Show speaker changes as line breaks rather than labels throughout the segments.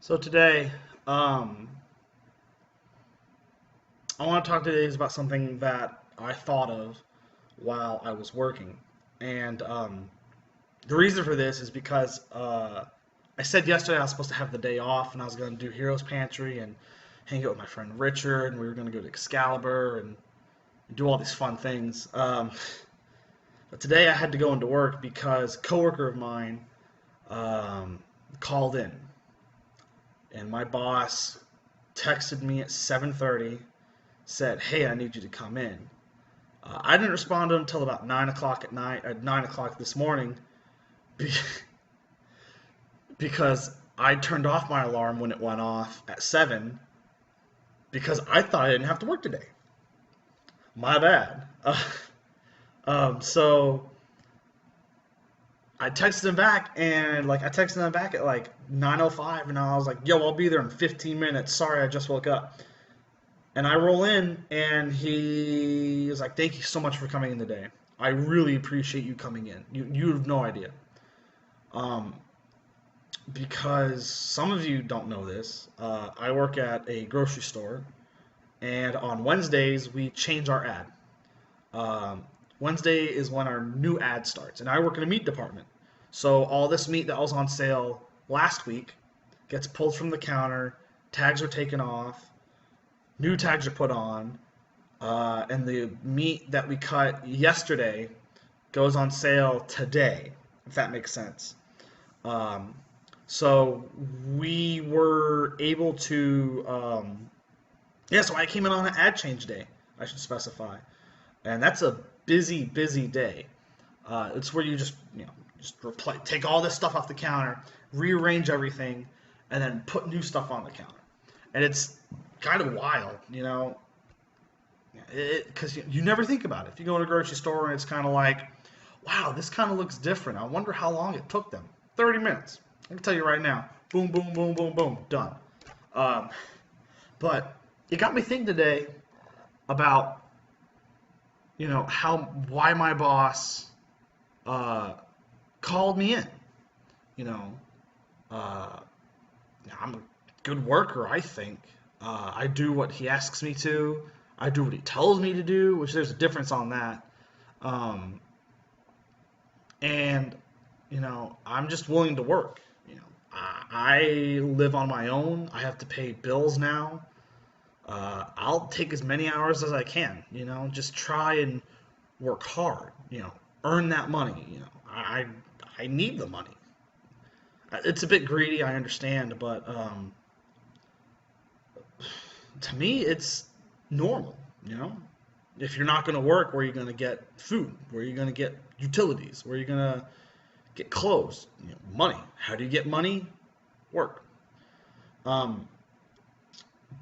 So today, um, I want to talk today about something that I thought of while I was working, and the reason for this is because I said yesterday I was supposed to have the day off, and I was going to do Heroes Pantry and hang out with my friend Richard, and we were going to go to Excalibur and do all these fun things. But today I had to go into work because a coworker of mine um, called in, and my boss texted me at 7:30, said, "Hey, I need you to come in." I didn't respond to him until about 9 o'clock at night, at 9 o'clock this morning, because I turned off my alarm when it went off at 7 because I thought I didn't have to work today. My bad. So I texted him back, and I texted him back at 9:05, and I was like, "Yo, I'll be there in 15 minutes. Sorry, I just woke up." And I roll in, and he is like, "Thank you so much for coming in today. I really appreciate you coming in. You have no idea." Um, because some of you don't know this, I work at a grocery store, and on Wednesdays we change our ad. Um, Wednesday is when our new ad starts, and I work in a meat department. So all this meat that was on sale last week gets pulled from the counter, tags are taken off, new tags are put on, and the meat that we cut yesterday goes on sale today, if that makes sense. Um, so we were able to, yeah, so I came in on an ad change day, I should specify. And that's a busy, busy day. It's where you just take all this stuff off the counter, rearrange everything, and then put new stuff on the counter. And it's kind of wild, because you never think about it. If you go to a grocery store and it's kind of like, wow, this kind of looks different. I wonder how long it took them. 30 minutes. I can tell you right now. Boom, boom, boom, boom, boom. Done. Um, but it got me thinking today about, why my boss uh, called me in. You know, uh, I'm a good worker, I think. I do what he asks me to. I do what he tells me to do, which there's a difference on that. Um, and I'm just willing to work. I live on my own. I have to pay bills now. I'll take as many hours as I can. Just try and work hard. Earn that money. I need the money. It's a bit greedy, I understand, but to me, it's normal. If you're not going to work, where are you going to get food? Where are you going to get utilities? Where are you going to get clothes? Money. How do you get money? Work. Um,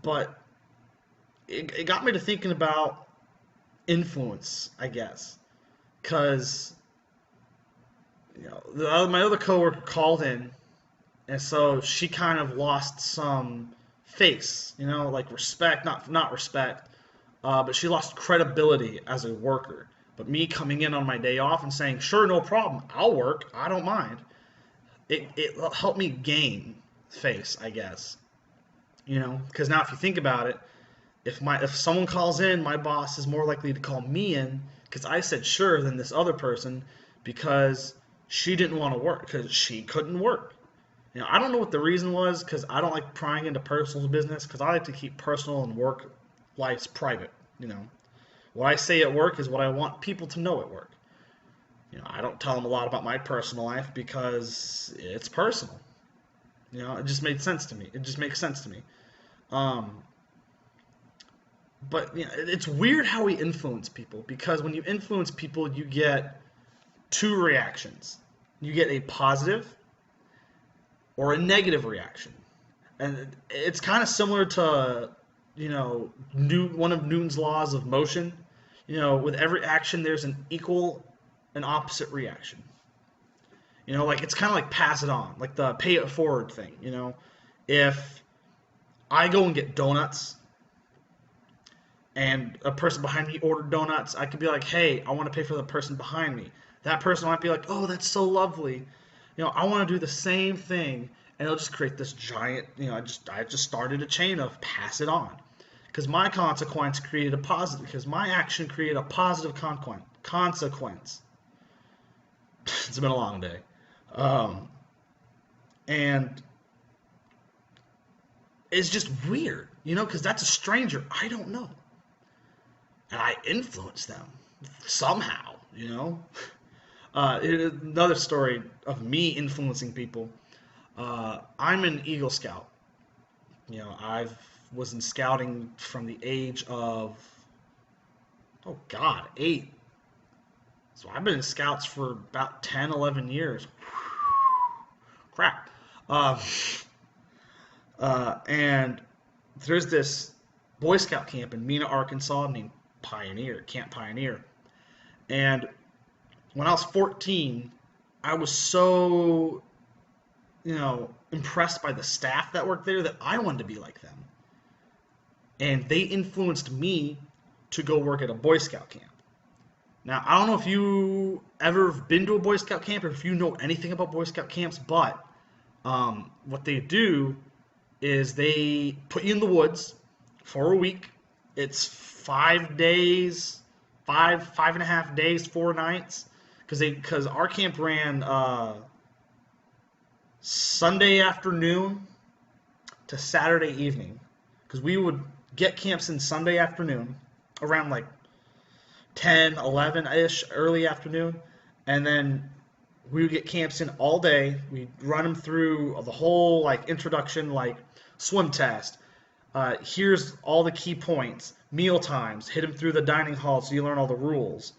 but it got me to thinking about influence, I guess, because my other coworker called in, and so she kind of lost some face, like respect, not respect, but she lost credibility as a worker. But me coming in on my day off and saying, "Sure, no problem, I'll work, I don't mind," it helped me gain face, I guess. Because now if you think about it, if someone calls in, my boss is more likely to call me in because I said sure than this other person because she didn't want to work because she couldn't work. I don't know what the reason was because I don't like prying into personal business because I like to keep personal and work lives private. What I say at work is what I want people to know at work. I don't tell them a lot about my personal life because it's personal. It just made sense to me. It just makes sense to me. Um, but it's weird how we influence people because when you influence people, you get two reactions. You get a positive or a negative reaction, and it's kind of similar to one of Newton's laws of motion. With every action, there's an equal and opposite reaction. Like it's kind of like pass it on, like the pay it forward thing. If I go and get donuts and a person behind me ordered donuts, I could be like, "Hey, I want to pay for the person behind me." That person might be like, "Oh, that's so lovely." I want to do the same thing and it'll just create this giant, I just started a chain of pass it on, because my consequence created a positive, because my action created a positive consequence. It's been a long day, um, and it's just weird, because that's a stranger I don't know, and I influence them somehow, Another story of me influencing people. I'm an Eagle Scout. I was in scouting from the age of, oh God, 8. So I've been in scouts for about 10, 11 years. Crap. Um, and there's this Boy Scout camp in Mena, Arkansas named Camp Pioneer. And when I was 14, I was so, impressed by the staff that worked there that I wanted to be like them. And they influenced me to go work at a Boy Scout camp. Now, I don't know if you ever been to a Boy Scout camp or if you know anything about Boy Scout camps, but what they do is they put you in the woods for a week. It's 5 days, five and a half days, 4 nights, because our camp ran Sunday afternoon to Saturday evening, because we would get camps in Sunday afternoon around like 10, 11-ish, early afternoon, and then we would get camps in all day. We'd run them through the whole like introduction, like swim test. Here's all the key points, meal times, hit them through the dining hall so you learn all the rules.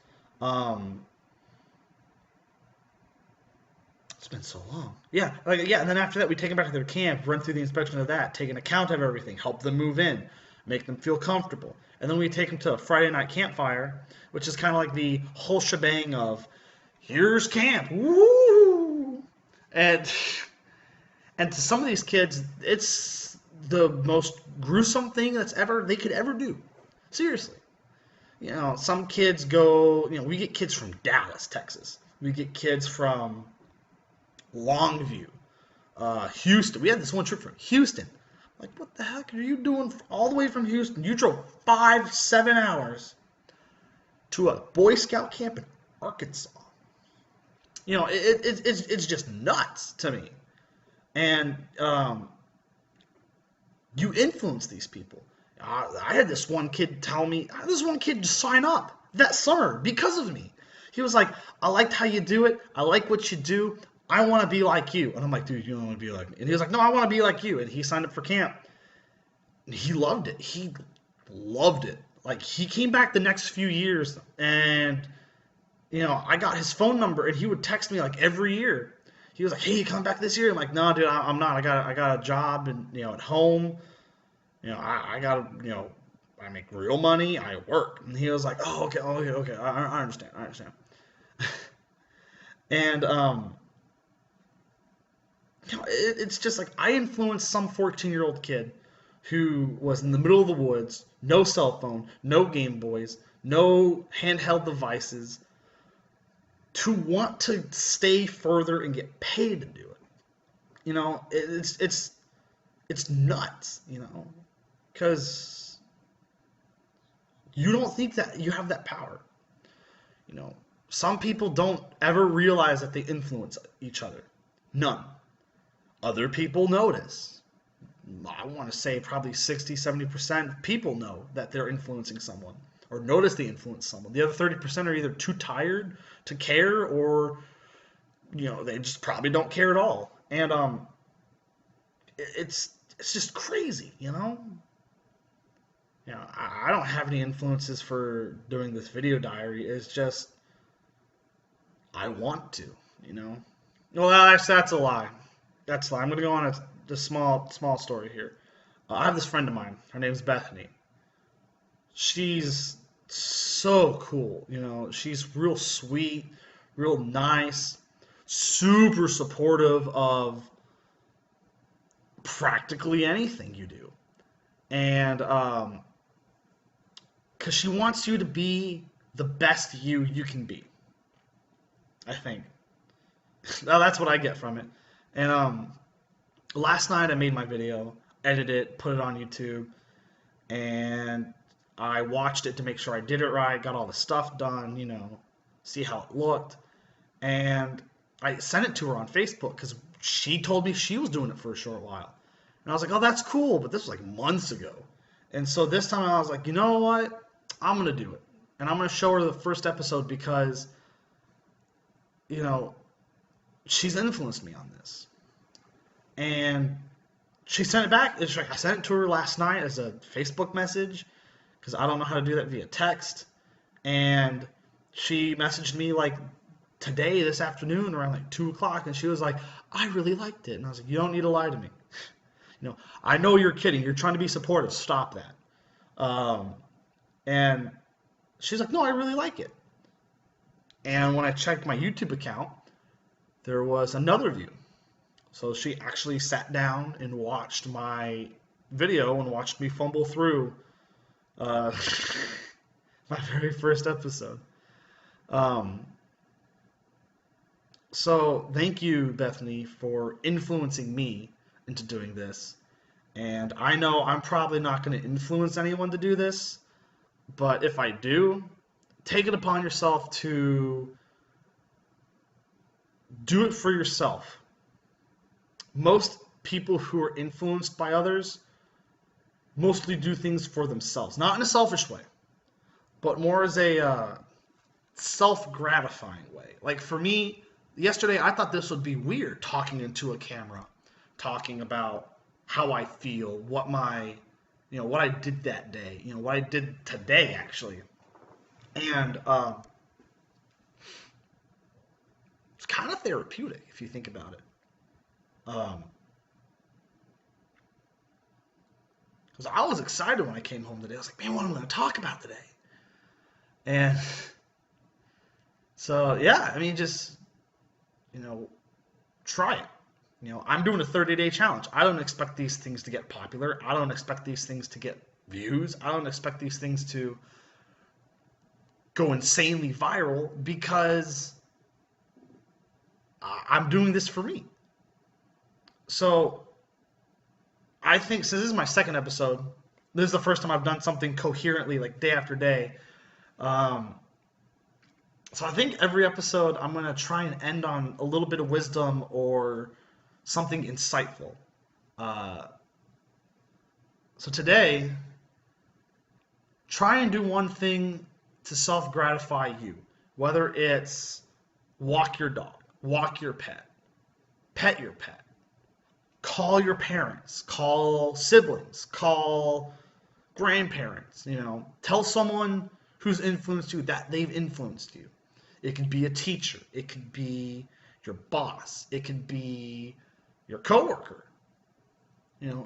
It's been so long. Yeah, and then after that we take them back to their camp, run through the inspection of that, take an account of everything, help them move in, make them feel comfortable. And then we take them to a Friday night campfire, which is kind of like the whole shebang of, here's camp, woo! And to some of these kids, it's the most gruesome thing they could ever do. Seriously. Some kids go, we get kids from Dallas, Texas. We get kids from Longview, Houston. We had this one trip from Houston. Like, what the heck are you doing all the way from Houston? You drove 5-7 hours to a Boy Scout camp in Arkansas. It's just nuts to me. And you influence these people. I had this one kid just sign up that summer because of me. He was like, I liked how you do it. I like what you do. I want to be like you. And I'm like, dude, you don't want to be like me. And he was like, no, I want to be like you. And he signed up for camp. And he loved it. He loved it. Like, he came back the next few years, and, I got his phone number, and he would text me, like, every year. He was like, hey, you coming back this year? I'm like, no, dude, I'm not. I got a job, and, at home. I got, I make real money. I work. And he was like, oh, okay. I understand. And, it's just like I influenced some 14-year-old kid who was in the middle of the woods, no cell phone, no Game Boys, no handheld devices, to want to stay further and get paid to do it. It's nuts, because you don't think that you have that power. Some people don't ever realize that they influence each other. None. Other people notice. I want to say probably 60-70% of people know that they're influencing someone or notice they influence someone. The other 30% are either too tired to care, or they just probably don't care at all. And it's just crazy, I don't have any influences for doing this video diary. It's just I want to, Well, actually, that's a lie. That's a lie. I'm gonna go on a small story here. I have this friend of mine. Her name's Bethany. She's so cool. She's real sweet, real nice, super supportive of practically anything you do, and because she wants you to be the best you can be. I think. Now that's what I get from it, and last night I made my video, edited it, put it on YouTube, and I watched it to make sure I did it right, got all the stuff done, see how it looked, and I sent it to her on Facebook because she told me she was doing it for a short while. And I was like, oh, that's cool, but this was like months ago. And so this time I was like, you know what? I'm going to do it. And I'm going to show her the first episode because, you know, she's influenced me on this. And she sent it back. It's like I sent it to her last night as a Facebook message because I don't know how to do that via text. And she messaged me like today, this afternoon, around like 2 o'clock, and she was like, I really liked it. And I was like, you don't need to lie to me. I know you're kidding. You're trying to be supportive. Stop that. And she's like, no, I really like it. And when I checked my YouTube account, there was another view. So she actually sat down and watched my video and watched me fumble through uh, my very first episode. Um, so thank you, Bethany, for influencing me into doing this. And I know I'm probably not going to influence anyone to do this, but if I do, take it upon yourself to do it for yourself. Most people who are influenced by others mostly do things for themselves, not in a selfish way, but more as a self-gratifying way. Like for me, yesterday I thought this would be weird talking into a camera, talking about how I feel, what I did that day, what I did today actually, and it's kind of therapeutic if you think about it. Um, because I was excited when I came home today. I was like, man, what am I going to talk about today? And so yeah, I mean, just try it. I'm doing a 30-day challenge. I don't expect these things to get popular. I don't expect these things to get views. I don't expect these things to go insanely viral because I'm doing this for me. So I think since this is my second episode, this is the first time I've done something coherently, like day after day. Um, so I think every episode I'm going to try and end on a little bit of wisdom or something insightful. Uh, so today, try and do one thing to self gratify you, whether it's walk your dog, walk your pet your pet, call your parents, call siblings, call grandparents, tell someone who's influenced you that they've influenced you. It could be a teacher, it could be your boss, it could be your coworker.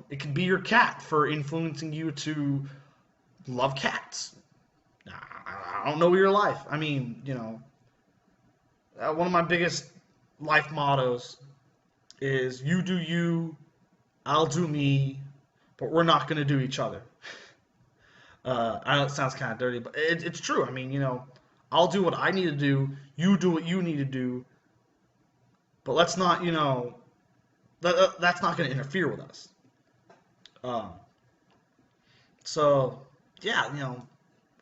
It could be your cat for influencing you to love cats. I don't know your life. I mean, one of my biggest life mottos is you do you, I'll do me, but we're not going to do each other. I know it sounds kind of dirty, but it's true. I mean, I'll do what I need to do, you do what you need to do, but let's not, that's not going to interfere with us. Um, so, yeah,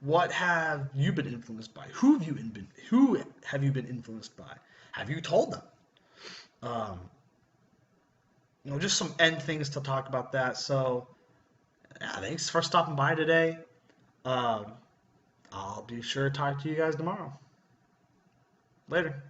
what have you been influenced by? Who have you been influenced by? Have you told them? Um, just some end things to talk about that. So, yeah, thanks for stopping by today. Um, I'll be sure to talk to you guys tomorrow. Later.